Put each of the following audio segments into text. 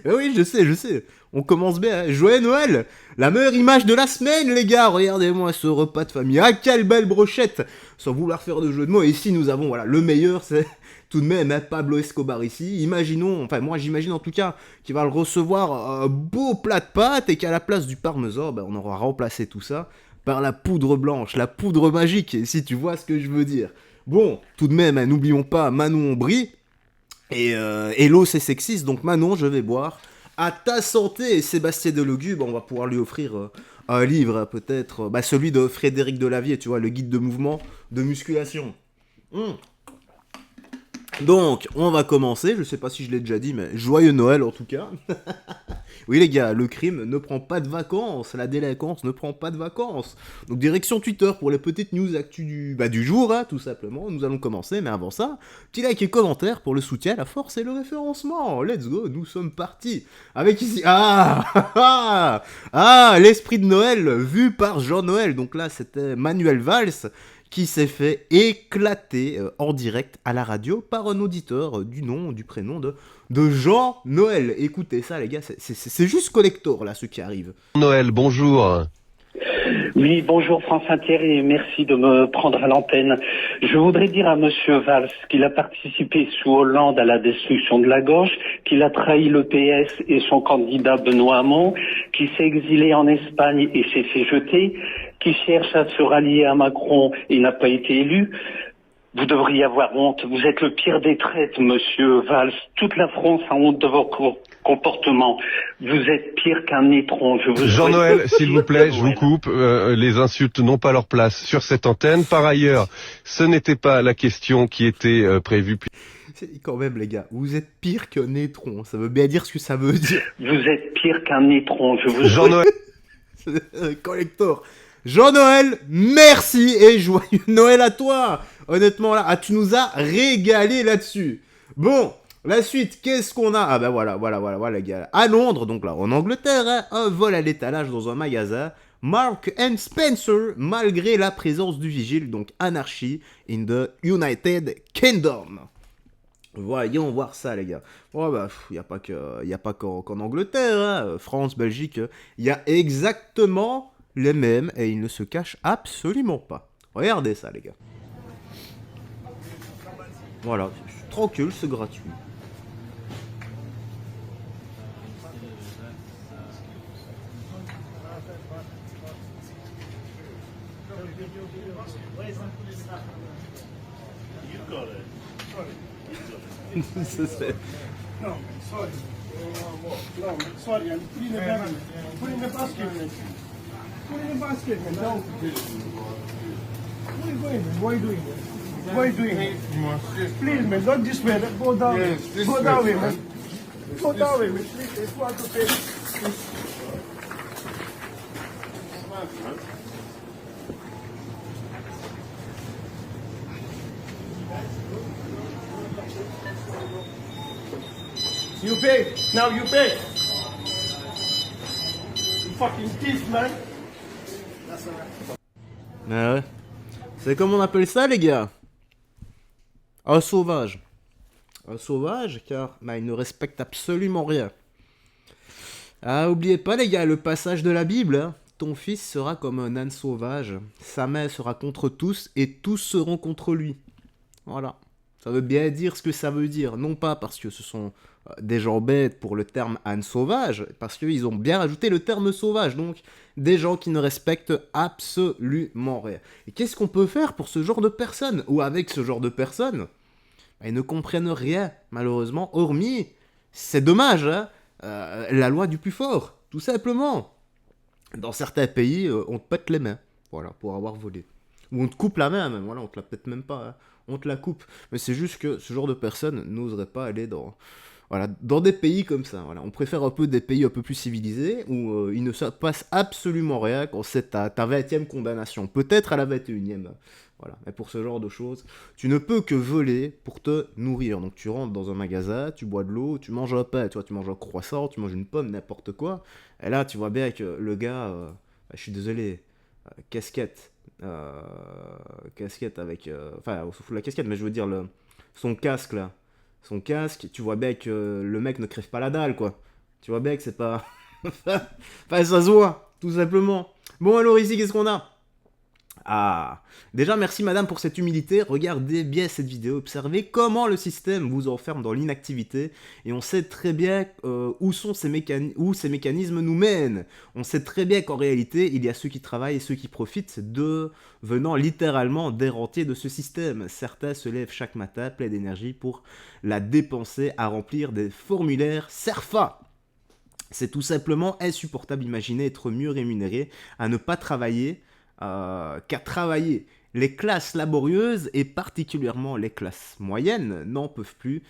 Oui, je sais. On commence bien. Hein. Joyeux Noël. La meilleure image de la semaine, les gars. Regardez-moi ce repas de famille. Ah, quelle belle brochette. Sans vouloir faire de jeu de mots. Et ici, nous avons, voilà, le meilleur, c'est tout de même hein, Pablo Escobar ici. Imaginons, enfin, moi, j'imagine en tout cas qu'il va le recevoir un beau plat de pâtes et qu'à la place du parmesan, ben, on aura remplacé tout ça par la poudre blanche, la poudre magique, si tu vois ce que je veux dire. Bon, tout de même, hein, n'oublions pas Manon Ombry, et l'eau c'est sexiste, donc Manon, je vais boire à ta santé. Et Sébastien Delogu, bah, on va pouvoir lui offrir un livre, hein, peut-être, bah, celui de Frédéric Delavier, tu vois, le guide de mouvement de musculation. Hmm. Donc, on va commencer, je sais pas si je l'ai déjà dit, mais joyeux Noël en tout cas. Oui les gars, le crime ne prend pas de vacances, la délinquance ne prend pas de vacances. Donc direction Twitter pour les petites news actu du jour, hein, tout simplement. Nous allons commencer, mais avant ça, petit like et commentaire pour le soutien, la force et le référencement. Let's go, nous sommes partis. Avec ici, l'esprit de Noël vu par Jean-Noël. Donc là, c'était Manuel Valls qui s'est fait éclater en direct à la radio par un auditeur du prénom de Jean Noël. Écoutez ça les gars, c'est juste collector là ce qui arrive. Noël, bonjour. Oui, bonjour France Inter et merci de me prendre à l'antenne. Je voudrais dire à Monsieur Valls qu'il a participé sous Hollande à la destruction de la gauche, qu'il a trahi le PS et son candidat Benoît Hamon, qu'il s'est exilé en Espagne et s'est fait jeter, qu'il cherche à se rallier à Macron et n'a pas été élu. Vous devriez avoir honte. Vous êtes le pire des traites, Monsieur Valls. Toute la France a honte de vos comportements. Vous êtes pire qu'un étron. Je vous Jean-Noël, s'il vous plaît, je vous coupe. Les insultes n'ont pas leur place sur cette antenne. Par ailleurs, ce n'était pas la question qui était prévue. Quand même les gars, vous êtes pire qu'un étron. Ça veut bien dire ce que ça veut dire. Vous êtes pire qu'un étron. Je vous Jean-Noël. Collector. Jean-Noël, merci et joyeux Noël à toi. Honnêtement là, tu nous as régalé là-dessus. Bon, la suite, qu'est-ce qu'on a? Ah bah voilà les gars. À Londres, donc là en Angleterre, hein, un vol à l'étalage dans un magasin. Mark and Spencer, malgré la présence du vigile, donc anarchie in the United Kingdom. Voyons voir ça, les gars. Oh bah, y a pas qu'en Angleterre, hein. France, Belgique, il y a exactement les mêmes et ils ne se cachent absolument pas. Regardez ça, les gars. Voilà, c'est tranquille, c'est gratuit. C'est- No, sorry. No, sorry, I'm putting the bag in. Put in the basket, man. Put in the basket, man. No. What are you doing, man? What are you doing, man? What are you doing? Please, man, not this way. Go down. Go that way, man. Go that way, man. Please, it's one to pay. You pay. Now you pay. You fucking thief, man. Ah ouais. C'est comme on appelle ça, les gars? Un sauvage. Un sauvage, car bah, il ne respecte absolument rien. Ah, oubliez pas, les gars, le passage de la Bible. Hein. Ton fils sera comme un âne sauvage. Sa mère sera contre tous et tous seront contre lui. Voilà. Ça veut bien dire ce que ça veut dire. Non pas parce que ce sont des gens bêtes pour le terme âne sauvage, parce qu'ils ont bien rajouté le terme sauvage. Donc, des gens qui ne respectent absolument rien. Et qu'est-ce qu'on peut faire pour ce genre de personnes? Ou avec ce genre de personnes? Bah, ils ne comprennent rien, malheureusement, hormis, c'est dommage, hein, la loi du plus fort, tout simplement. Dans certains pays, on te pète les mains, voilà, pour avoir volé. Ou on te coupe la main même, voilà, on te la pète même pas, hein. On te la coupe. Mais c'est juste que ce genre de personnes n'oseraient pas aller voilà, dans des pays comme ça. Voilà. On préfère un peu des pays un peu plus civilisés où il ne se passe absolument rien quand c'est ta 20e condamnation. Peut-être à la 21e. Voilà. Mais pour ce genre de choses, tu ne peux que voler pour te nourrir. Donc tu rentres dans un magasin, tu bois de l'eau, tu manges un pain, tu vois, tu manges un croissant, tu manges une pomme, n'importe quoi. Et là, tu vois bien que le gars, je suis désolé, casquette, casquette avec, enfin, on se fout de la casquette, mais je veux dire son casque là, son casque, tu vois bien que le mec ne crève pas la dalle, quoi. Tu vois bien que c'est pas... Enfin, ça se voit, tout simplement. Bon, alors ici, qu'est-ce qu'on a? Ah, déjà merci madame pour cette humilité, regardez bien cette vidéo, observez comment le système vous enferme dans l'inactivité et on sait très bien où ces mécanismes nous mènent. On sait très bien qu'en réalité il y a ceux qui travaillent et ceux qui profitent devenant littéralement des rentiers de ce système. Certains se lèvent chaque matin pleins d'énergie pour la dépenser à remplir des formulaires SERFA. C'est tout simplement insupportable d'imaginer être mieux rémunéré à ne pas travailler qu'à travailler. Les classes laborieuses, et particulièrement les classes moyennes, n'en peuvent plus.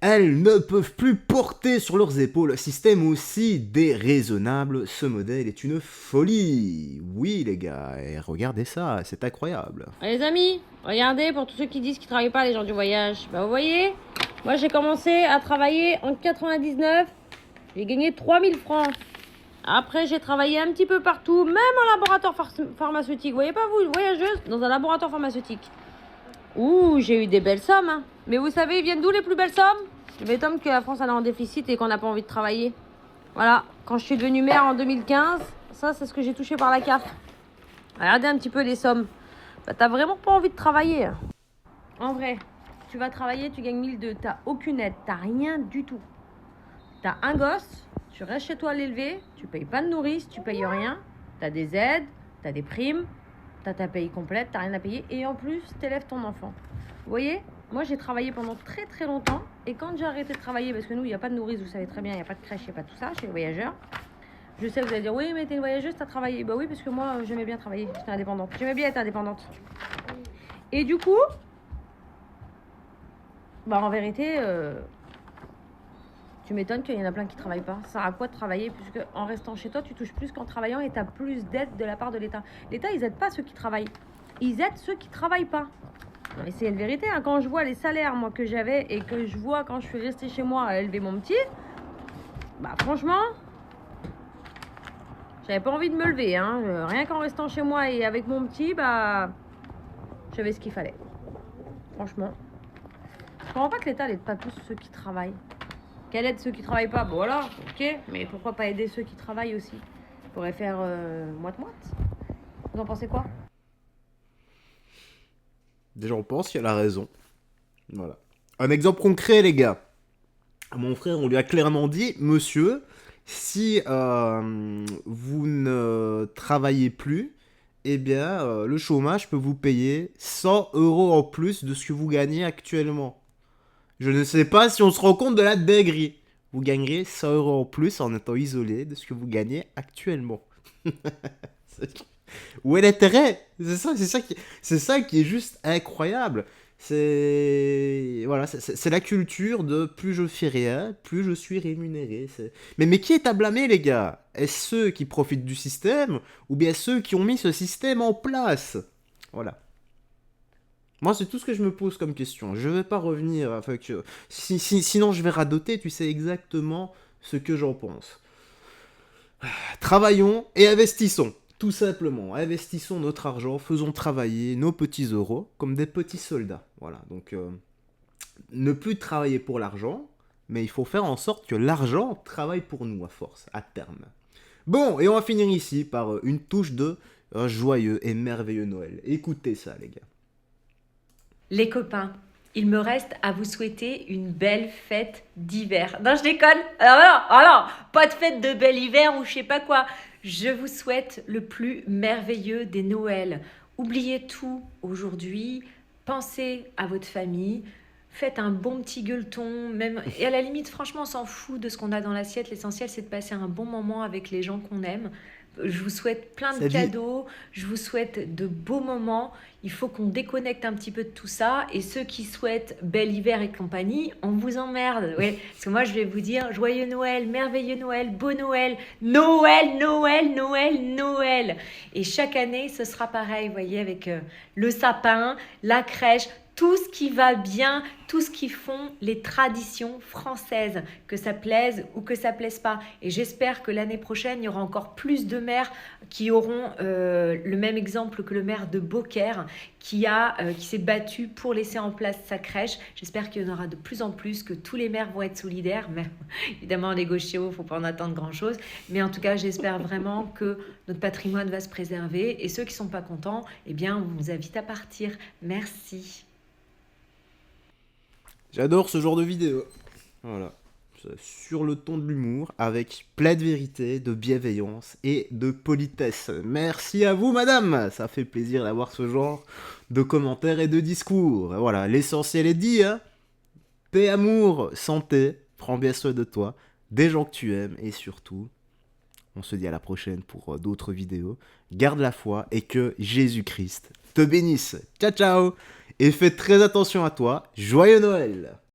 Elles ne peuvent plus porter sur leurs épaules un système aussi déraisonnable. Ce modèle est une folie. Oui les gars, et regardez ça, c'est incroyable. Les amis, regardez, pour tous ceux qui disent qu'ils travaillent pas, les gens du voyage. Bah vous voyez, moi j'ai commencé à travailler en 99, j'ai gagné 3000 francs. Après, j'ai travaillé un petit peu partout, même en laboratoire pharmaceutique. Vous voyez pas, vous, voyageuse, dans un laboratoire pharmaceutique. Ouh, j'ai eu des belles sommes. Hein. Mais vous savez, ils viennent d'où les plus belles sommes? Je m'étonne que la France elle est en déficit et qu'on n'a pas envie de travailler. Voilà, quand je suis devenue mère en 2015, ça c'est ce que j'ai touché par la CAF. Regardez un petit peu les sommes. Bah, t'as vraiment pas envie de travailler. Hein. En vrai, tu vas travailler, tu gagnes 1002. T'as aucune aide, t'as rien du tout. T'as un gosse. Tu restes chez toi à l'élever, tu payes pas de nourrice, tu payes rien, t'as des aides, t'as des primes, t'as ta paye complète, t'as rien à payer et en plus t'élèves ton enfant. Vous voyez, moi j'ai travaillé pendant très très longtemps et quand j'ai arrêté de travailler, parce que nous il n'y a pas de nourrice, vous savez très bien, il n'y a pas de crèche, il n'y a pas tout ça chez les voyageurs. Je sais, vous allez dire, oui mais t'es une voyageuse, t'as travaillé. Bah oui, parce que moi j'aimais bien travailler, j'étais indépendante, j'aimais bien être indépendante. Et du coup, bah en vérité... Tu m'étonnes qu'il y en a plein qui ne travaillent pas. Ça sert à quoi de travailler puisque en restant chez toi, tu touches plus qu'en travaillant et tu as plus d'aide de la part de l'État. L'État, ils n'aident pas ceux qui travaillent. Ils aident ceux qui ne travaillent pas. Non, mais c'est une vérité. Hein. Quand je vois les salaires moi que j'avais et que je vois quand je suis restée chez moi à élever mon petit, bah franchement, j'avais pas envie de me lever. Hein. Rien qu'en restant chez moi et avec mon petit, bah j'avais ce qu'il fallait. Franchement. Je comprends pas que l'État n'aide pas plus ceux qui travaillent. Qu'elle aide ceux qui travaillent pas, bon voilà, ok, mais pourquoi pas aider ceux qui travaillent aussi? On pourrait faire moite-moite. Vous en pensez quoi? Déjà on pense qu'elle a raison. Voilà. Un exemple concret les gars. Mon frère, on lui a clairement dit, monsieur, si vous ne travaillez plus, eh bien le chômage peut vous payer 100 € en plus de ce que vous gagnez actuellement. Je ne sais pas si on se rend compte de la dinguerie. Vous gagnerez 100 € en plus en étant isolé de ce que vous gagnez actuellement. Où est l'intérêt? C'est ça qui est juste incroyable. Voilà, c'est la culture de plus je fais rien, plus je suis rémunéré. Mais qui est à blâmer les gars? Est-ce ceux qui profitent du système ou bien ceux qui ont mis ce système en place? Voilà. Moi, c'est tout ce que je me pose comme question. Je vais pas revenir... Enfin, sinon, je vais radoter, tu sais exactement ce que j'en pense. Travaillons et investissons. Tout simplement. Investissons notre argent, faisons travailler nos petits euros comme des petits soldats. Voilà, donc... ne plus travailler pour l'argent, mais il faut faire en sorte que l'argent travaille pour nous à force, à terme. Bon, et on va finir ici par une touche de joyeux et merveilleux Noël. Écoutez ça, les gars. Les copains, il me reste à vous souhaiter une belle fête d'hiver. Non, je déconne. Alors, pas de fête de bel hiver ou je sais pas quoi. Je vous souhaite le plus merveilleux des Noëls. Oubliez tout aujourd'hui. Pensez à votre famille. Faites un bon petit gueuleton. Même, et à la limite, franchement, on s'en fout de ce qu'on a dans l'assiette. L'essentiel, c'est de passer un bon moment avec les gens qu'on aime. Je vous souhaite plein de cadeaux, je vous souhaite de beaux moments. Il faut qu'on déconnecte un petit peu de tout ça. Et ceux qui souhaitent bel hiver et compagnie, on vous emmerde. Ouais. Parce que moi, je vais vous dire joyeux Noël, merveilleux Noël, beau Noël, Noël, Noël, Noël, Noël. Et chaque année, ce sera pareil, vous voyez, avec le sapin, la crèche, tout ce qui va bien, tout ce qui font les traditions françaises, que ça plaise ou que ça plaise pas. Et j'espère que l'année prochaine, il y aura encore plus de maires qui auront le même exemple que le maire de Beaucaire qui s'est battu pour laisser en place sa crèche. J'espère qu'il y en aura de plus en plus, que tous les maires vont être solidaires. Mais évidemment, les gauchos, il ne faut pas en attendre grand-chose. Mais en tout cas, j'espère vraiment que notre patrimoine va se préserver. Et ceux qui ne sont pas contents, eh bien, on vous invite à partir. Merci. J'adore ce genre de vidéo. Voilà. Sur le ton de l'humour, avec plein de vérité, de bienveillance et de politesse. Merci à vous, madame. Ça fait plaisir d'avoir ce genre de commentaires et de discours. Voilà, l'essentiel est dit, hein. Paix, amour, santé, prends bien soin de toi, des gens que tu aimes, et surtout, on se dit à la prochaine pour d'autres vidéos. Garde la foi et que Jésus-Christ te bénisse. Ciao, ciao. Et fais très attention à toi. Joyeux Noël.